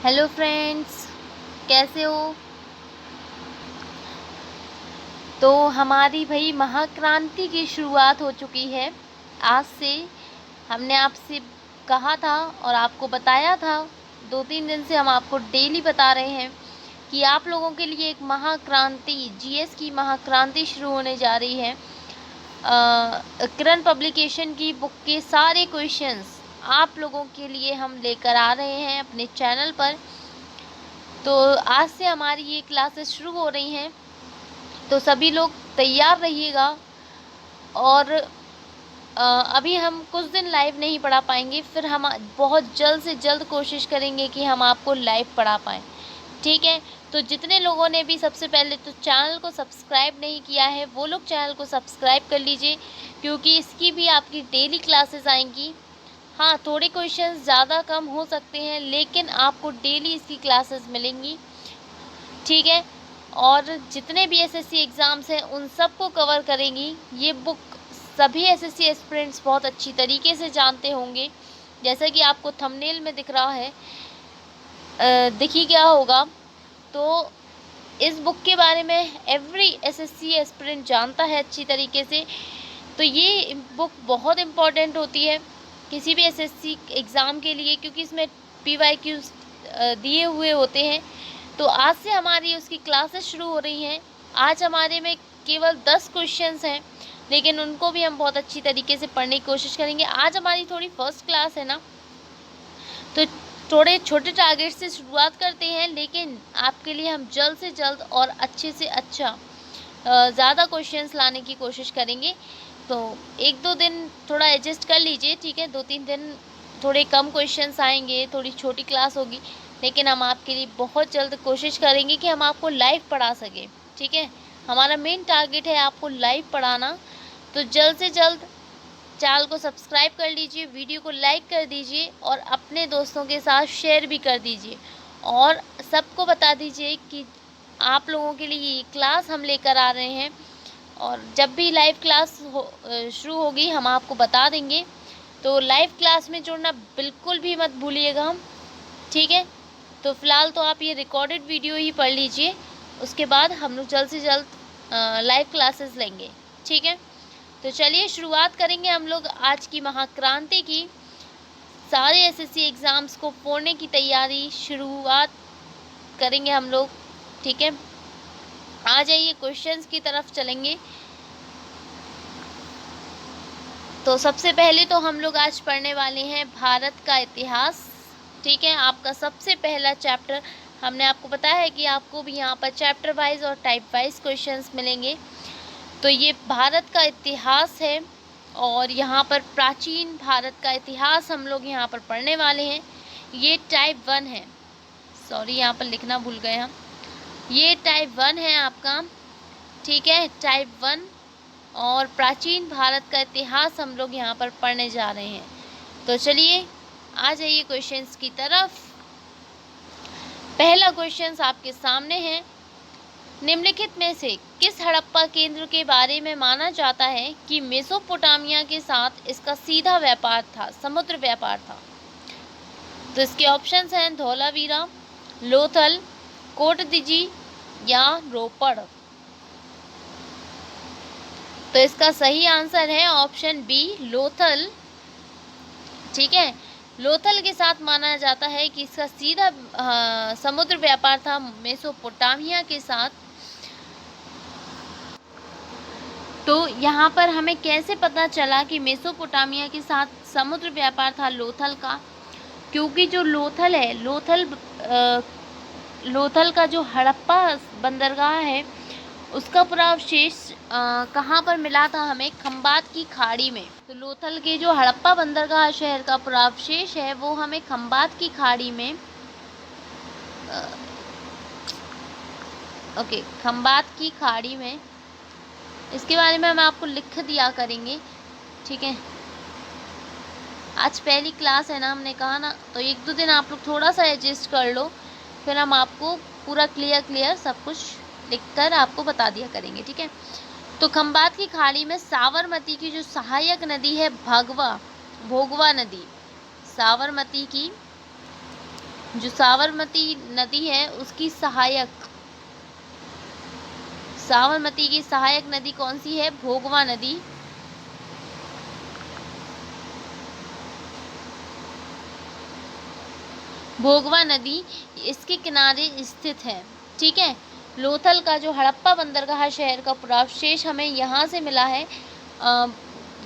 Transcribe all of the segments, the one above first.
Hello friends, कैसे हो। तो हमारी भाई महाक्रांति की शुरुआत हो चुकी है आज से। हमने आपसे कहा था और आपको बताया था, 2-3 दिन से हम आपको डेली बता रहे हैं कि आप लोगों के लिए एक महाक्रांति, जीएस की महाक्रांति शुरू होने जा रही है। किरण पब्लिकेशन की बुक के सारे क्वेश्चंस आप लोगों के लिए हम लेकर आ रहे हैं अपने चैनल पर। तो आज से हमारी ये क्लासेस शुरू हो रही हैं, तो सभी लोग तैयार रहिएगा। और अभी हम कुछ दिन लाइव नहीं पढ़ा पाएंगे, फिर हम बहुत जल्द से जल्द कोशिश करेंगे कि हम आपको लाइव पढ़ा पाएँ, ठीक है। तो जितने लोगों ने भी सबसे पहले तो चैनल को सब्सक्राइब नहीं किया है, वो लोग चैनल को सब्सक्राइब कर लीजिए, क्योंकि इसकी भी आपकी डेली क्लासेस आएंगी। हाँ, थोड़े क्वेश्चंस ज़्यादा कम हो सकते हैं, लेकिन आपको डेली इसकी क्लासेस मिलेंगी, ठीक है। और जितने भी एसएससी एग्ज़ाम्स हैं उन सब को कवर करेंगी ये बुक। सभी एसएससी एस्पिरेंट्स बहुत अच्छी तरीके से जानते होंगे, जैसा कि आपको थंबनेल में दिख रहा है, दिख ही गया होगा। तो इस बुक के बारे में एवरी एसएससी एस्पिरेंट जानता है अच्छी तरीके से। तो ये बुक बहुत इम्पॉर्टेंट होती है किसी भी एसएससी एग्ज़ाम के लिए, क्योंकि इसमें पीवाईक्यूज़ दिए हुए होते हैं। तो आज से हमारी उसकी क्लासेस शुरू हो रही हैं। आज हमारे में केवल 10 क्वेश्चंस हैं, लेकिन उनको भी हम बहुत अच्छी तरीके से पढ़ने की कोशिश करेंगे। आज हमारी थोड़ी फर्स्ट क्लास है ना, तो थोड़े छोटे टारगेट से शुरुआत करते हैं, लेकिन आपके लिए हम जल्द से जल्द और अच्छे से अच्छा ज़्यादा क्वेश्चंस लाने की कोशिश करेंगे। तो 1-2 दिन थोड़ा एडजस्ट कर लीजिए, ठीक है। 2-3 दिन थोड़े कम क्वेश्चंस आएंगे, थोड़ी छोटी क्लास होगी, लेकिन हम आपके लिए बहुत जल्द कोशिश करेंगे कि हम आपको लाइव पढ़ा सकें, ठीक है। हमारा मेन टारगेट है आपको लाइव पढ़ाना। तो जल्द से जल्द चैनल को सब्सक्राइब कर लीजिए, वीडियो को लाइक कर दीजिए और अपने दोस्तों के साथ शेयर भी कर दीजिए, और सबको बता दीजिए कि आप लोगों के लिए ये क्लास हम लेकर आ रहे हैं। और जब भी लाइव क्लास शुरू होगी हम आपको बता देंगे। तो लाइव क्लास में जुड़ना बिल्कुल भी मत भूलिएगा, ठीक है। तो फ़िलहाल तो आप ये रिकॉर्डेड वीडियो ही पढ़ लीजिए, उसके बाद हम लोग जल्द से जल्द लाइव क्लासेस लेंगे, ठीक है। तो चलिए शुरुआत करेंगे हम लोग आज की महाक्रांति की। सारे एसएससी एग्ज़ाम्स को फोड़ने की तैयारी शुरुआत करेंगे हम लोग, ठीक है। आ जाइए क्वेश्चंस की तरफ चलेंगे। तो सबसे पहले तो हम लोग आज पढ़ने वाले हैं भारत का इतिहास, ठीक है। आपका सबसे पहला चैप्टर, हमने आपको बताया है कि आपको भी यहाँ पर चैप्टर वाइज और टाइप वाइज क्वेश्चंस मिलेंगे। तो ये भारत का इतिहास है, और यहाँ पर प्राचीन भारत का इतिहास हम लोग यहाँ पर पढ़ने वाले हैं। ये टाइप 1 है, सॉरी यहाँ पर लिखना भूल गए हम। ये टाइप 1 है आपका, ठीक है, टाइप 1। और प्राचीन भारत का इतिहास हम लोग यहाँ पर पढ़ने जा रहे हैं। तो चलिए आ जाइए क्वेश्चंस की तरफ। पहला क्वेश्चंस आपके सामने है, निम्नलिखित में से किस हड़प्पा केंद्र के बारे में माना जाता है कि मेसोपोटामिया के साथ इसका सीधा व्यापार था, समुद्र व्यापार था। तो इसके ऑप्शंस हैं धौलावीरा, लोथल, कोटदिजी या रोपड़। तो इसका सही आंसर है ऑप्शन बी, लोथल, ठीक है। लोथल के साथ माना जाता है कि इसका सीधा समुद्र व्यापार था मेसोपोटामिया के साथ। तो यहाँ पर हमें कैसे पता चला कि मेसोपोटामिया के साथ समुद्र व्यापार था लोथल का, क्योंकि जो लोथल है, लोथल का जो हड़प्पा बंदरगाह है उसका पूरा अवशेष कहाँ पर मिला था हमें, खंबात की खाड़ी में। तो लोथल के जो हड़प्पा बंदरगाह शहर का पूरा अवशेष है वो हमें खंबात की खाड़ी में खंबात की खाड़ी में, इसके बारे में हम आपको लिख दिया करेंगे, ठीक है। आज पहली क्लास है ना, हमने कहा ना, तो 1-2 दिन आप लोग थोड़ा सा एडजस्ट कर लो, फिर हम आपको पूरा क्लियर सब कुछ लिखकर आपको बता दिया करेंगे, ठीक है। तो खंबात की खाड़ी में साबरमती की जो सहायक नदी है भोगवा नदी, साबरमती की जो साबरमती नदी है उसकी सहायक, साबरमती की सहायक नदी कौन सी है? भोगवा नदी। भोगवा नदी इसके किनारे स्थित है। ठीक है, लोथल का जो हड़प्पा बंदरगाह शहर का पुरावशेष हमें यहाँ से मिला है,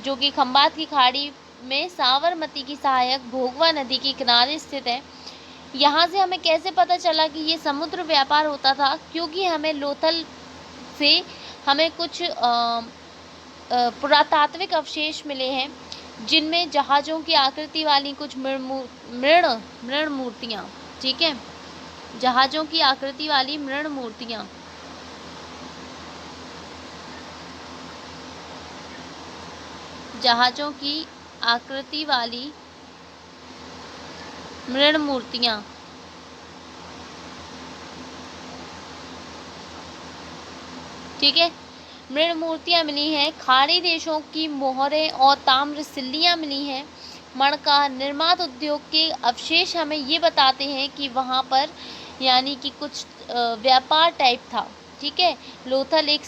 जो कि खंबात की खाड़ी में साबरमती की सहायक भोगवा नदी के किनारे स्थित है। यहाँ से हमें कैसे पता चला कि ये समुद्र व्यापार होता था? क्योंकि हमें लोथल से हमें कुछ पुरातात्विक अवशेष मिले हैं, जिनमें जहाज़ों की आकृति वाली कुछ मृण मूर्तियाँ, ठीक है, जहाज़ों की आकृति वाली मृण मूर्तियाँ, जहाज़ों की आकृति वाली मृण मूर्तियाँ, ठीक है, मृण मूर्तियाँ मिली हैं। खाड़ी देशों की मोहरें और ताम्र सिल्लियाँ मिली हैं। मणका निर्मात उद्योग के अवशेष हमें ये बताते हैं कि वहाँ पर यानी कि कुछ व्यापार टाइप था। ठीक है, लोथल एक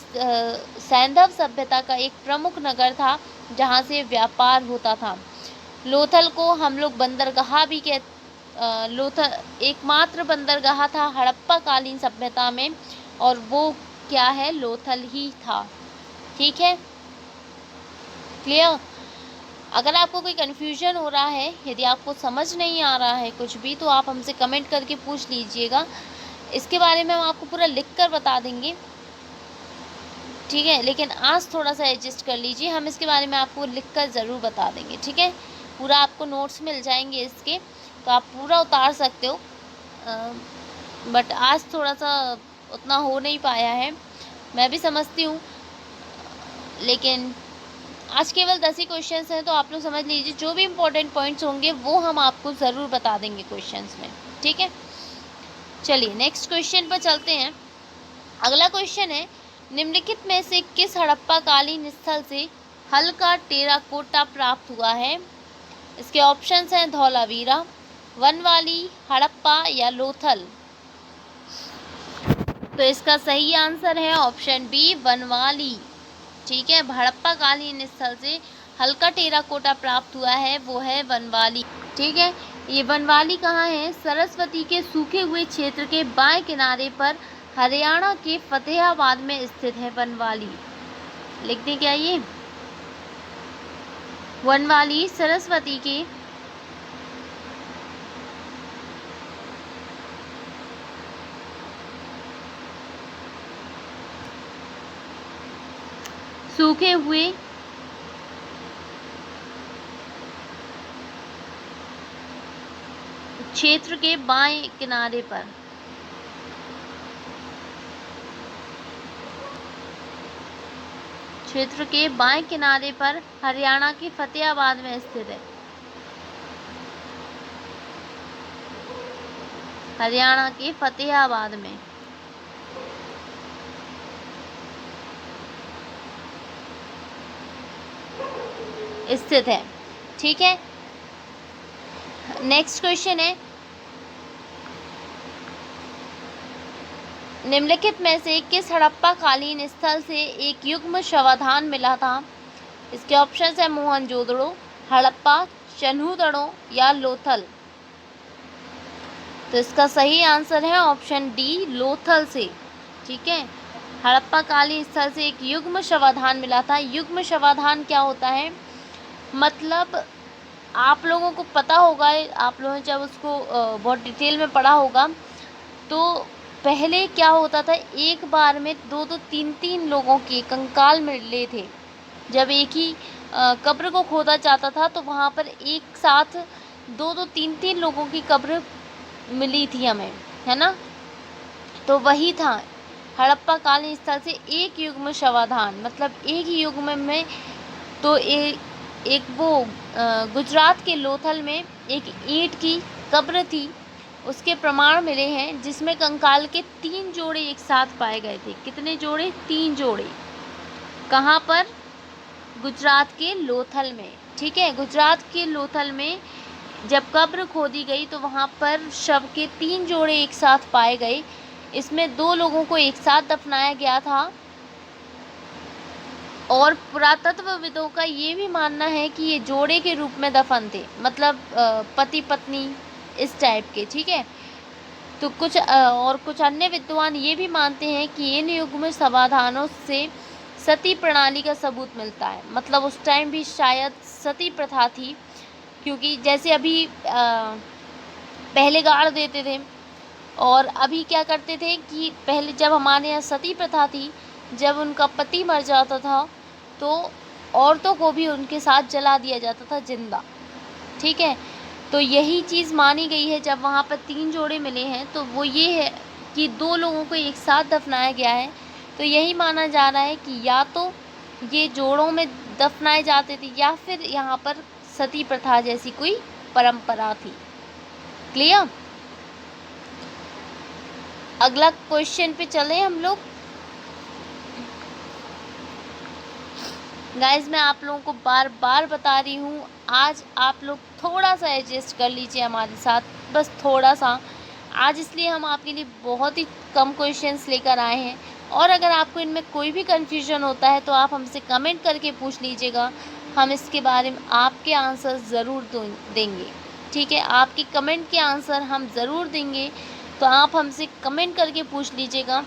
सैंधव सभ्यता का एक प्रमुख नगर था जहाँ से व्यापार होता था। लोथल को हम लोग बंदरगाह भी लोथल एकमात्र बंदरगाह था हड़प्पा कालीन सभ्यता में, और वो क्या है? लोथल ही था। ठीक है, क्लियर? अगर आपको कोई कन्फ्यूजन हो रहा है, यदि आपको समझ नहीं आ रहा है कुछ भी, तो आप हमसे कमेंट करके पूछ लीजिएगा। इसके बारे में हम आपको पूरा लिख कर बता देंगे। ठीक है, लेकिन आज थोड़ा सा एडजस्ट कर लीजिए, हम इसके बारे में आपको लिख कर ज़रूर बता देंगे। ठीक है, पूरा आपको नोट्स मिल जाएंगे इसके, तो आप पूरा उतार सकते हो। बट आज थोड़ा सा उतना हो नहीं पाया है, मैं भी समझती हूँ, लेकिन आज केवल 10 ही क्वेश्चंस हैं, तो आप लोग समझ लीजिए जो भी इम्पोर्टेंट पॉइंट्स होंगे वो हम आपको ज़रूर बता देंगे क्वेश्चंस में। ठीक है, चलिए नेक्स्ट क्वेश्चन पर चलते हैं। अगला क्वेश्चन है, निम्नलिखित में से किस हड़प्पा कालीन स्थल से हल्का टेराकोटा प्राप्त हुआ है? इसके ऑप्शंस हैं धौलावीरा, वनवाली, हड़प्पा या लोथल। तो इसका सही आंसर है ऑप्शन बी, वनवाली। ठीक है, हड़प्पा कालीन स्थल से हल्का टेराकोटा प्राप्त हुआ है, वो है वनवाली। ठीक है, ये वनवाली कहाँ है? सरस्वती के सूखे हुए क्षेत्र के बाएं किनारे पर हरियाणा के फतेहाबाद में स्थित है वनवाली। लिखते क्या ये? वनवाली सरस्वती के सूखे हुए क्षेत्र के बाएं किनारे पर, क्षेत्र के बाएं किनारे पर हरियाणा के फतेहाबाद में स्थित है। हरियाणा के फतेहाबाद में स्थित है। ठीक है, नेक्स्ट क्वेश्चन है, निम्नलिखित में से किस हड़प्पा कालीन स्थल से एक युग्म शवाधान मिला था? इसके ऑप्शन है मोहनजोदड़ो, हड़प्पा, चन्हूदड़ो या लोथल। तो इसका सही आंसर है ऑप्शन डी, लोथल से। ठीक है, हड़प्पा कालीन स्थल से एक युग्म शवाधान मिला था। युग्म शवाधान क्या होता है? मतलब आप लोगों को पता होगा, आप लोगों ने जब उसको बहुत डिटेल में पढ़ा होगा, तो पहले क्या होता था, एक बार में 2-2, 3-3 लोगों के कंकाल मिले थे। जब एक ही कब्र को खोदा जाता था तो वहाँ पर एक साथ 2-2, 3-3 लोगों की कब्र मिली थी हमें, है ना? तो वही था हड़प्पा कालीन स्थल से एक युग्म शवाधान, मतलब एक ही युग्म में। तो एक वो गुजरात के लोथल में एक ईंट की कब्र थी, उसके प्रमाण मिले हैं, जिसमें कंकाल के 3 जोड़े एक साथ पाए गए थे। कितने जोड़े? 3 जोड़े। कहाँ पर? गुजरात के लोथल में। ठीक है, गुजरात के लोथल में जब कब्र खोदी गई तो वहाँ पर शव के 3 जोड़े एक साथ पाए गए। इसमें 2 लोगों को एक साथ दफनाया गया था और पुरातत्वविदों का ये भी मानना है कि ये जोड़े के रूप में दफन थे, मतलब पति पत्नी इस टाइप के, ठीक है। तो कुछ अन्य विद्वान ये भी मानते हैं कि इन युग्म समाधानों से सती प्रणाली का सबूत मिलता है, मतलब उस टाइम भी शायद सती प्रथा थी, क्योंकि जैसे अभी पहले गाड़ देते थे और अभी क्या करते थे कि पहले जब हमारे यहाँ सती प्रथा थी, जब उनका पति मर जाता था तो औरतों को भी उनके साथ जला दिया जाता था जिंदा, ठीक है। तो यही चीज़ मानी गई है। जब वहाँ पर 3 जोड़े मिले हैं तो वो ये है कि 2 लोगों को एक साथ दफनाया गया है, तो यही माना जा रहा है कि या तो ये जोड़ों में दफनाए जाते थे या फिर यहाँ पर सती प्रथा जैसी कोई परंपरा थी। क्लियर? अगला क्वेश्चन पे चलें हम लोग। गाइज मैं आप लोगों को बार बार बता रही हूँ, आज आप लोग थोड़ा सा एडजस्ट कर लीजिए हमारे साथ, बस थोड़ा सा। आज इसलिए हम आपके लिए बहुत ही कम क्वेश्चंस लेकर आए हैं, और अगर आपको इनमें कोई भी कन्फ्यूजन होता है तो आप हमसे कमेंट करके पूछ लीजिएगा, हम इसके बारे में आपके आंसर ज़रूर देंगे, ठीक है। आपके कमेंट के आंसर हम ज़रूर देंगे, तो आप हमसे कमेंट करके पूछ लीजिएगा।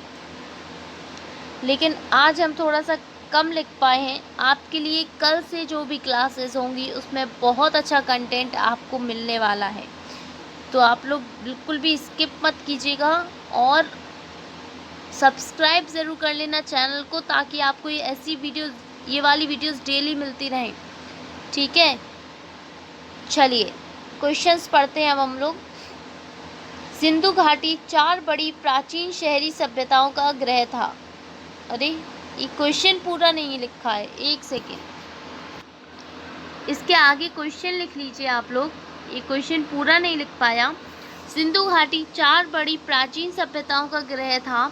लेकिन आज हम थोड़ा सा कम लिख पाए हैं। आपके लिए कल से जो भी क्लासेस होंगी उसमें बहुत अच्छा कंटेंट आपको मिलने वाला है, तो आप लोग बिल्कुल भी स्किप मत कीजिएगा और सब्सक्राइब ज़रूर कर लेना चैनल को, ताकि आपको ये वाली वीडियोस डेली मिलती रहें, ठीक है। चलिए क्वेश्चंस पढ़ते हैं अब हम लोग। सिंधु घाटी 4 बड़ी प्राचीन शहरी सभ्यताओं का गृह था। अरे ये क्वेश्चन पूरा नहीं लिखा है, एक सेकेंड, इसके आगे क्वेश्चन लिख लीजिए आप लोग, ये क्वेश्चन पूरा नहीं लिख पाया। सिंधु घाटी 4 बड़ी प्राचीन सभ्यताओं का गृह था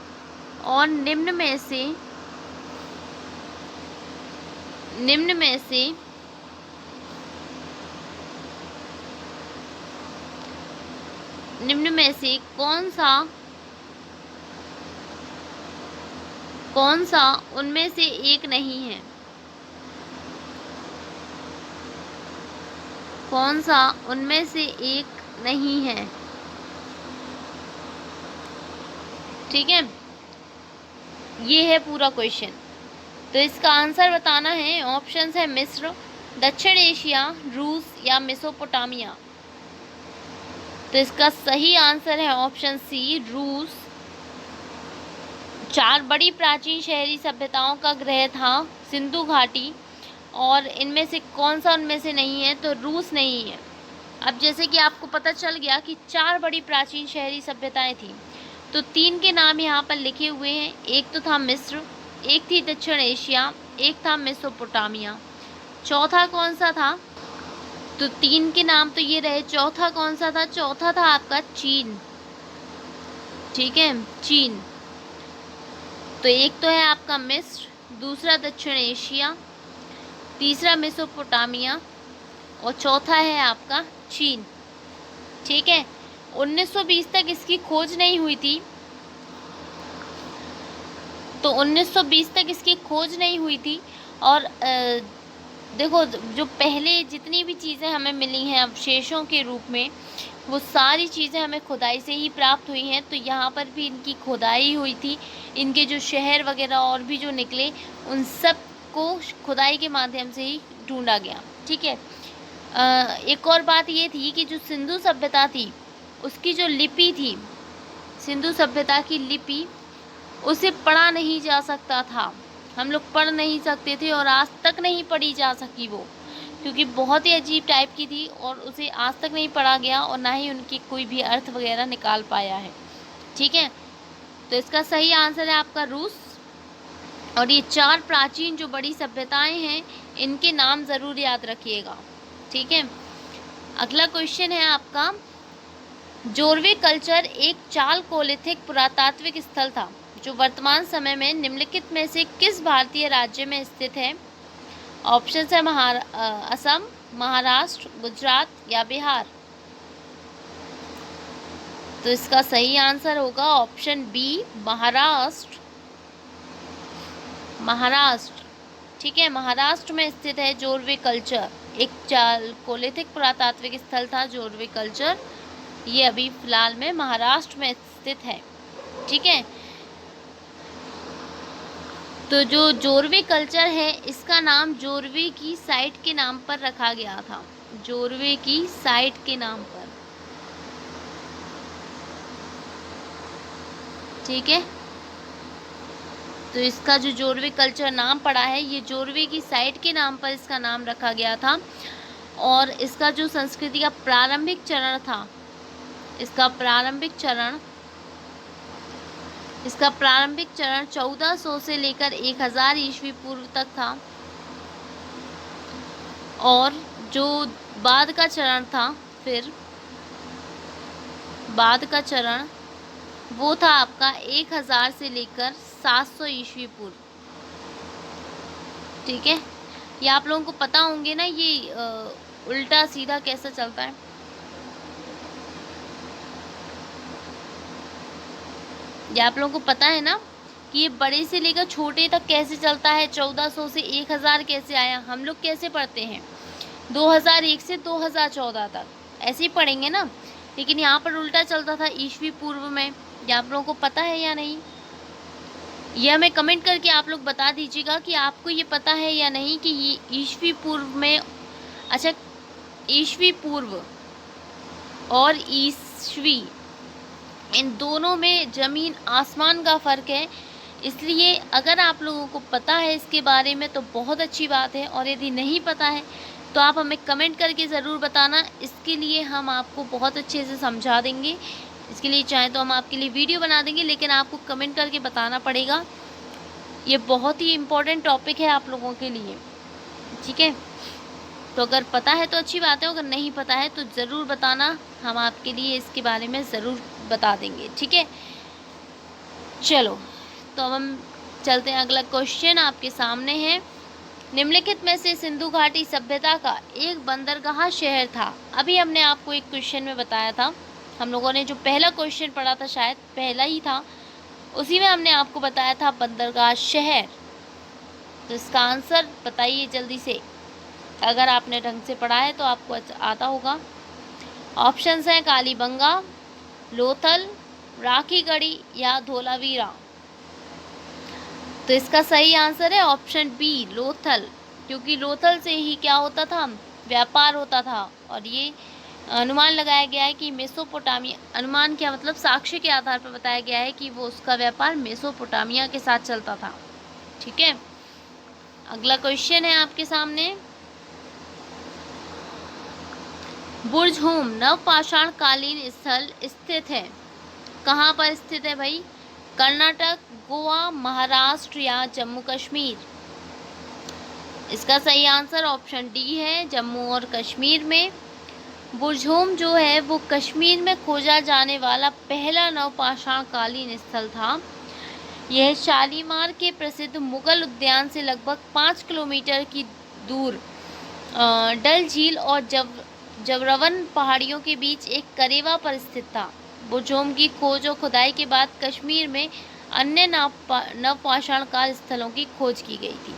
और निम्न में से कौन सा उनमें से एक नहीं है? कौन सा उनमें से एक नहीं है? ठीक है, ये है पूरा क्वेश्चन। तो इसका आंसर बताना है। ऑप्शंस है मिस्र, दक्षिण एशिया, रूस या मेसोपोटामिया। तो इसका सही आंसर है ऑप्शन सी, रूस। 4 बड़ी प्राचीन शहरी सभ्यताओं का गृह था सिंधु घाटी, और इनमें से कौन सा उनमें से नहीं है? तो रूस नहीं है। अब जैसे कि आपको पता चल गया कि 4 बड़ी प्राचीन शहरी सभ्यताएं थी, तो 3 के नाम यहाँ पर लिखे हुए हैं। एक तो था मिस्र, एक थी दक्षिण एशिया, एक था मेसोपोटामिया। चौथा कौन सा था? तो 3 के नाम तो ये रहे, चौथा कौन सा था? चौथा था आपका चीन, ठीक है, चीन। तो एक तो है आपका मिस्र, दूसरा दक्षिण एशिया, तीसरा मेसोपोटामिया और चौथा है आपका चीन, ठीक है। 1920 तक इसकी खोज नहीं हुई थी, तो 1920 तक इसकी खोज नहीं हुई थी। और देखो, जो पहले जितनी भी चीज़ें हमें मिली हैं अवशेषों के रूप में, वो सारी चीज़ें हमें खुदाई से ही प्राप्त हुई हैं। तो यहाँ पर भी इनकी खुदाई हुई थी, इनके जो शहर वगैरह और भी जो निकले, उन सब को खुदाई के माध्यम से ही ढूंढा गया, ठीक है। एक और बात ये थी कि जो सिंधु सभ्यता थी उसकी जो लिपि थी, सिंधु सभ्यता की लिपि, उसे पढ़ा नहीं जा सकता था। हम लोग पढ़ नहीं सकते थे और आज तक नहीं पढ़ी जा सकी वो, क्योंकि बहुत ही अजीब टाइप की थी और उसे आज तक नहीं पढ़ा गया और ना ही उनकी कोई भी अर्थ वगैरह निकाल पाया है, ठीक है। तो इसका सही आंसर है आपका रूस। और ये 4 प्राचीन जो बड़ी सभ्यताएं हैं, इनके नाम ज़रूर याद रखिएगा, ठीक है। अगला क्वेश्चन है आपका, जोरवे कल्चर एक चालकोलिथिक पुरातात्विक स्थल था जो वर्तमान समय में निम्नलिखित में से किस भारतीय राज्य में स्थित है? ऑप्शन है असम, महाराष्ट्र, गुजरात या बिहार। तो इसका सही आंसर होगा ऑप्शन बी, महाराष्ट्र। महाराष्ट्र, ठीक है, महाराष्ट्र में स्थित है जोरवे कल्चर। एक चालकोलिथिक पुरातात्विक स्थल था जोरवे कल्चर, ये अभी फिलहाल में महाराष्ट्र में स्थित है, ठीक है। तो जो जोरवे कल्चर है इसका नाम जोरवे की साइट के नाम पर रखा गया था, जोरवे की साइट के नाम पर, ठीक है। तो इसका जो जोरवे कल्चर नाम पड़ा है, ये जोरवे की साइट के नाम पर इसका नाम रखा गया था। और इसका जो संस्कृति का प्रारंभिक चरण था, इसका प्रारंभिक चरण 1400 से लेकर 1000 ईस्वी पूर्व तक था। और जो बाद का चरण था, फिर बाद का चरण वो था आपका 1000 से लेकर 700 ईस्वी पूर्व, ठीक है। ये आप लोगों को पता होंगे ना, ये उल्टा सीधा कैसा चलता है। ये आप लोगों को पता है ना कि ये बड़े से लेकर छोटे तक कैसे चलता है, 1400 से 1000 कैसे आया। हम लोग कैसे पढ़ते हैं, 2001 से 2014 तक ऐसे ही पढ़ेंगे ना, लेकिन यहाँ पर उल्टा चलता था ईस्वी पूर्व में। ये आप लोगों को पता है या नहीं, यह हमें कमेंट करके आप लोग बता दीजिएगा कि आपको ये पता है या नहीं कि ये ईस्वी पूर्व में, अच्छा, ईस्वी पूर्व और ईस्वी, इन दोनों में ज़मीन आसमान का फ़र्क है। इसलिए अगर आप लोगों को पता है इसके बारे में तो बहुत अच्छी बात है, और यदि नहीं पता है तो आप हमें कमेंट करके ज़रूर बताना। इसके लिए हम आपको बहुत अच्छे से समझा देंगे। इसके लिए चाहे तो हम आपके लिए वीडियो बना देंगे, लेकिन आपको कमेंट करके बताना पड़ेगा। ये बहुत ही इम्पोर्टेंट टॉपिक है आप लोगों के लिए, ठीक है। तो अगर पता है तो अच्छी बात है, अगर नहीं पता है तो ज़रूर बताना, हम आपके लिए इसके बारे में ज़रूर बता देंगे, ठीक है। चलो, तो अब हम चलते हैं, अगला क्वेश्चन आपके सामने है। निम्नलिखित में से सिंधु घाटी सभ्यता का एक बंदरगाह शहर था। अभी हमने आपको एक क्वेश्चन में बताया था, हम लोगों ने जो पहला क्वेश्चन पढ़ा था, शायद पहला ही था, उसी में हमने आपको बताया था बंदरगाह शहर। तो इसका आंसर बताइए जल्दी से, अगर आपने ढंग से पढ़ा है तो आपको आता होगा। ऑप्शंस हैं कालीबंगा, लोथल, राखीगढ़ी या धोलावीरा। तो इसका सही आंसर है ऑप्शन बी, लोथल, क्योंकि लोथल से ही क्या होता था, व्यापार होता था। और ये अनुमान लगाया गया है कि मेसोपोटामिया, अनुमान क्या मतलब, साक्ष्य के आधार पर बताया गया है कि वो उसका व्यापार मेसोपोटामिया के साथ चलता था, ठीक है। अगला क्वेश्चन है आपके सामने। बुर्ज हूम नवपाषाण कालीन स्थल स्थित है, कहाँ पर स्थित है भाई, कर्नाटक, गोवा, महाराष्ट्र या जम्मू कश्मीर। इसका सही आंसर ऑप्शन डी है, जम्मू और कश्मीर में। बुर्ज हूम जो है वो कश्मीर में खोजा जाने वाला पहला नवपाषाण कालीन स्थल था। यह शालीमार के प्रसिद्ध मुगल उद्यान से लगभग 5 किलोमीटर की दूर डल झील और जबरवन पहाड़ियों के बीच एक करेवा पर स्थित था। बुर्ज हूम की खोज और खुदाई के बाद कश्मीर में अन्य नवपाषाण काल स्थलों की खोज की गई थी,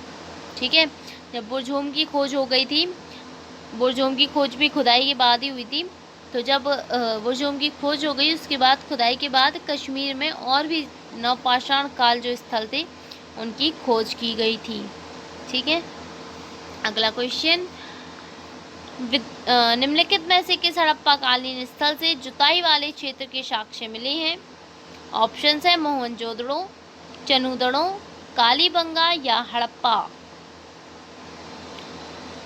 ठीक है। जब बुर्ज हूम की खोज हो गई थी, बुर्ज हूम की खोज भी खुदाई के बाद ही हुई थी, तो जब बुर्ज हूम की खोज हो गई उसके बाद खुदाई के बाद कश्मीर में और भी नवपाषाण काल जो स्थल थे उनकी खोज की गई थी, ठीक है। अगला क्वेश्चन, निम्नलिखित में से किस हड़प्पा कालीन स्थल से जुताई वाले क्षेत्र के साक्ष्य मिले हैं। ऑप्शंस है मोहनजोदड़ो, चनूदड़ो, कालीबंगा या हड़प्पा।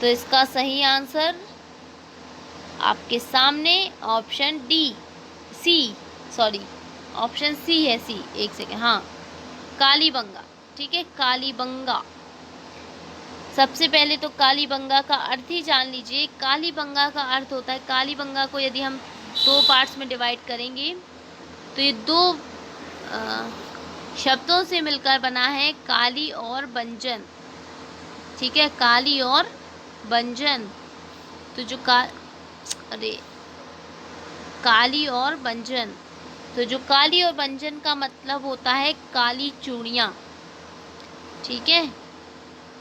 तो इसका सही आंसर आपके सामने ऑप्शन डी, ऑप्शन सी है, सी, एक सेकेंड, हाँ, कालीबंगा, ठीक है, कालीबंगा। सबसे पहले तो कालीबंगा का अर्थ ही जान लीजिए। कालीबंगा का अर्थ होता है, कालीबंगा को यदि हम 2 पार्ट्स में डिवाइड करेंगे तो ये 2 शब्दों से मिलकर बना है, काली और बंजन, ठीक है, काली और बंजन। तो जो काली और बंजन, तो जो काली और बंजन का मतलब होता है काली चूड़ियाँ, ठीक है।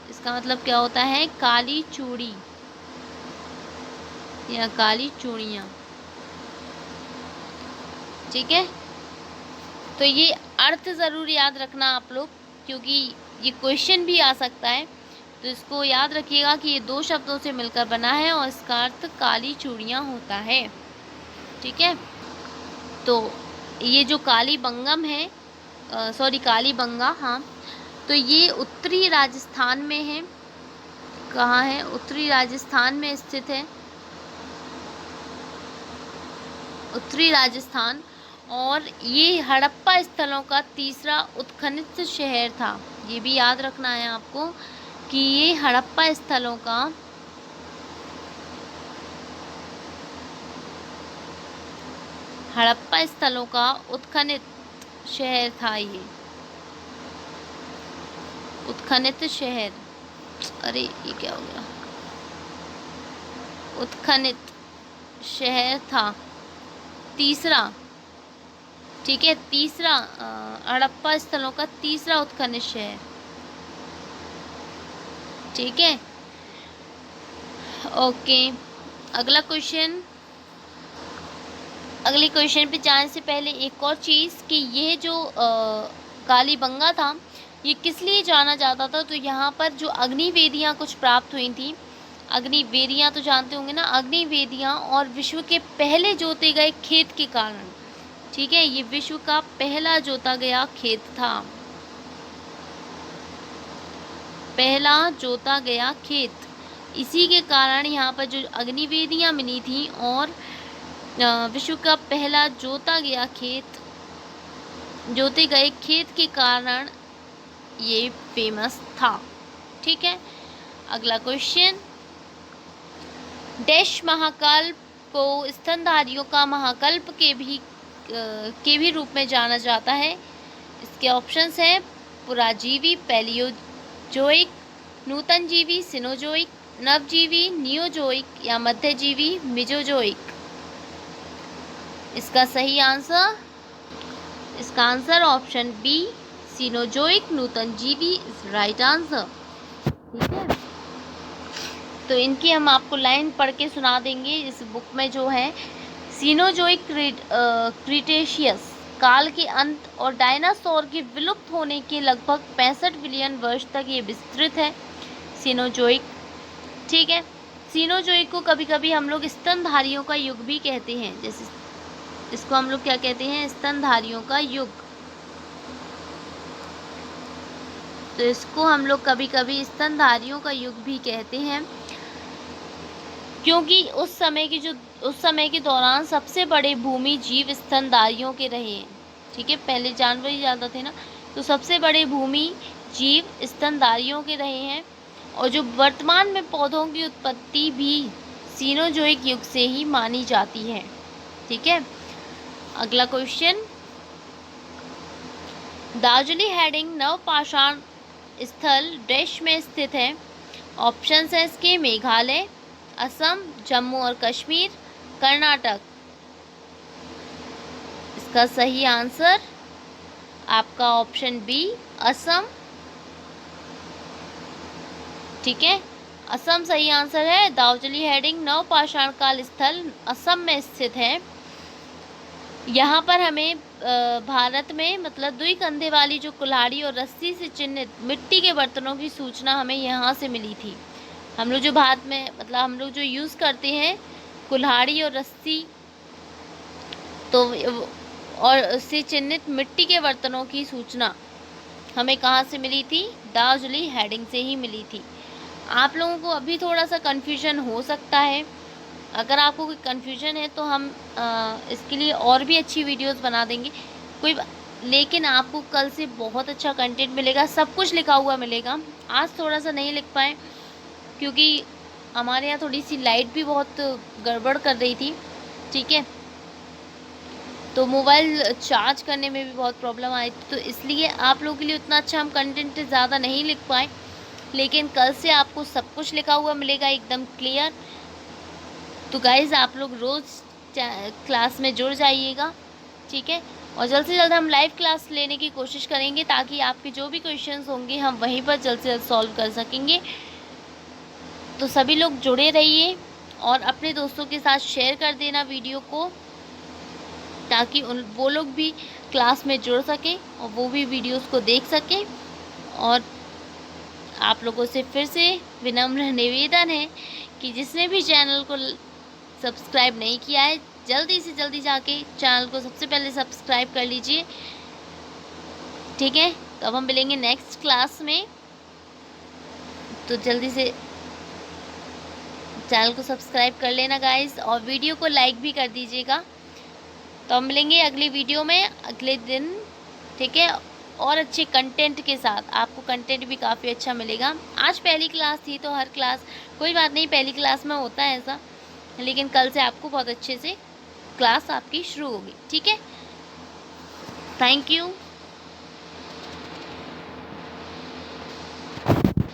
इसका मतलब क्या होता है? काली चूड़ी या काली चूड़ियाँ, ठीक है। तो ये अर्थ ज़रूर याद रखना आप लोग, क्योंकि ये क्वेश्चन भी आ सकता है। तो इसको याद रखिएगा कि ये दो शब्दों से मिलकर बना है और इसका अर्थ काली चूड़ियाँ होता है, ठीक है। तो ये जो कालीबंगम है, सॉरी कालीबंगा, हाँ, तो ये उत्तरी राजस्थान में है। कहाँ है? उत्तरी राजस्थान में स्थित है, उत्तरी राजस्थान। और ये हड़प्पा स्थलों का तीसरा उत्खनित शहर था। ये भी याद रखना है आपको कि ये हड़प्पा स्थलों का उत्खनित शहर था। ये उत्खनित शहर, अरे ये क्या हो गया? उत्खनित शहर था तीसरा, ठीक है, तीसरा हड़प्पा स्थलों का तीसरा उत्खनित शहर, ठीक है। ओके, अगला क्वेश्चन। अगले क्वेश्चन पे जाने से पहले एक और चीज़ कि ये जो कालीबंगा था ये किस लिए जाना जाता था। तो यहाँ पर जो अग्निवेदियाँ कुछ प्राप्त हुई थी, अग्निवेदियाँ तो जानते होंगे ना, अग्निवेदियाँ, और विश्व के पहले जोते गए खेत के कारण, ठीक है, ये विश्व का पहला जोता गया खेत था, पहला जोता गया खेत। इसी के कारण यहाँ पर जो अग्निवेदियाँ मिली थी और विश्व का पहला जोता गया खेत, जोते गए खेत के कारण ये फेमस था, ठीक है। अगला क्वेश्चन। डैश महाकल्प को स्तनधारियों का महाकल्प के भी रूप में जाना जाता है। इसके ऑप्शंस हैं पुराजीवी पैलियोजोइक, नूतनजीवी सिनोजोइक, नवजीवी नियोजोइक या मध्यजीवी मिजोजोइक। इसका आंसर ऑप्शन बी सिनोजोइक नूतनजीवी इज राइट आंसर, ठीक है। तो इनकी हम आपको लाइन पढ़ के सुना देंगे। इस बुक में जो है सीनोजोइक क्रीटेशियस काल के अंत और डायनासोर के विलुप्त होने के लगभग 65 बिलियन वर्ष तक ये विस्तृत है, सीनोजोइक, ठीक है। सीनोजोइक को कभी कभी हम लोग स्तनधारियों का युग भी कहते हैं, जैसे इसको हम लोग क्या कहते हैं? स्तनधारियों का युग। तो इसको हम लोग कभी कभी स्तनधारियों का युग भी कहते हैं, क्योंकि उस समय के दौरान सबसे बड़े भूमि जीव स्तनधारियों के रहे हैं, ठीक है। पहले जानवर ही ज़्यादा थे ना, तो सबसे बड़े भूमि जीव स्तनधारियों के रहे हैं। और जो वर्तमान में पौधों की उत्पत्ति भी सीनोजोइक युग से ही मानी जाती है, ठीक है। अगला क्वेश्चन। दार्जिलिंग हेडिंग नवपाषाण स्थल डैश में स्थित है। ऑप्शंस है इसके मेघालय, असम, जम्मू और कश्मीर, कर्नाटक। इसका सही आंसर आपका ऑप्शन बी असम, ठीक है। असम सही आंसर है। दार्जिलिंग हेडिंग नवपाषाण काल स्थल असम में स्थित है। यहाँ पर हमें भारत में मतलब दुई कंधे वाली जो कुल्हाड़ी और रस्सी से चिन्हित मिट्टी के बर्तनों की सूचना हमें यहाँ से मिली थी। हम लोग जो भारत में मतलब हम लोग जो यूज़ करते हैं कुल्हाड़ी और रस्सी, तो और उससे चिन्हित मिट्टी के बर्तनों की सूचना हमें कहाँ से मिली थी? दार्जिलिंग हेडिंग से ही मिली थी। आप लोगों को अभी थोड़ा सा कन्फ्यूजन हो सकता है। अगर आपको कोई कन्फ्यूजन है तो हम इसके लिए और भी अच्छी वीडियोस बना देंगे लेकिन आपको कल से बहुत अच्छा कंटेंट मिलेगा, सब कुछ लिखा हुआ मिलेगा। आज थोड़ा सा नहीं लिख पाए क्योंकि हमारे यहाँ थोड़ी सी लाइट भी बहुत गड़बड़ कर रही थी, ठीक है, तो मोबाइल चार्ज करने में भी बहुत प्रॉब्लम आई थी, तो इसलिए आप लोगों के लिए उतना अच्छा हम कंटेंट ज़्यादा नहीं लिख पाए। लेकिन कल से आपको सब कुछ लिखा हुआ मिलेगा एकदम क्लियर। तो गाइज़ आप लोग रोज़ क्लास में जुड़ जाइएगा, ठीक है। और जल्द से जल्द हम लाइव क्लास लेने की कोशिश करेंगे ताकि आपके जो भी क्वेश्चंस होंगे हम वहीं पर जल्द से जल्द सॉल्व कर सकेंगे। तो सभी लोग जुड़े रहिए और अपने दोस्तों के साथ शेयर कर देना वीडियो को, ताकि वो लोग भी क्लास में जुड़ सकें और वो भी वीडियोस को देख सकें। और आप लोगों से फिर से विनम्र निवेदन है कि जिसने भी चैनल को सब्सक्राइब नहीं किया है जल्दी से जल्दी जाके चैनल को सबसे पहले सब्सक्राइब कर लीजिए, ठीक है। तो अब हम मिलेंगे नेक्स्ट क्लास में, तो जल्दी से चैनल को सब्सक्राइब कर लेना गाइस, और वीडियो को लाइक भी कर दीजिएगा। तो हम मिलेंगे अगली वीडियो में अगले दिन, ठीक है, और अच्छे कंटेंट के साथ। आपको कंटेंट भी काफ़ी अच्छा मिलेगा। आज पहली क्लास थी तो हर क्लास, कोई बात नहीं, पहली क्लास में होता है ऐसा, लेकिन कल से आपको बहुत अच्छे से क्लास आपकी शुरू होगी, ठीक है। Thank you.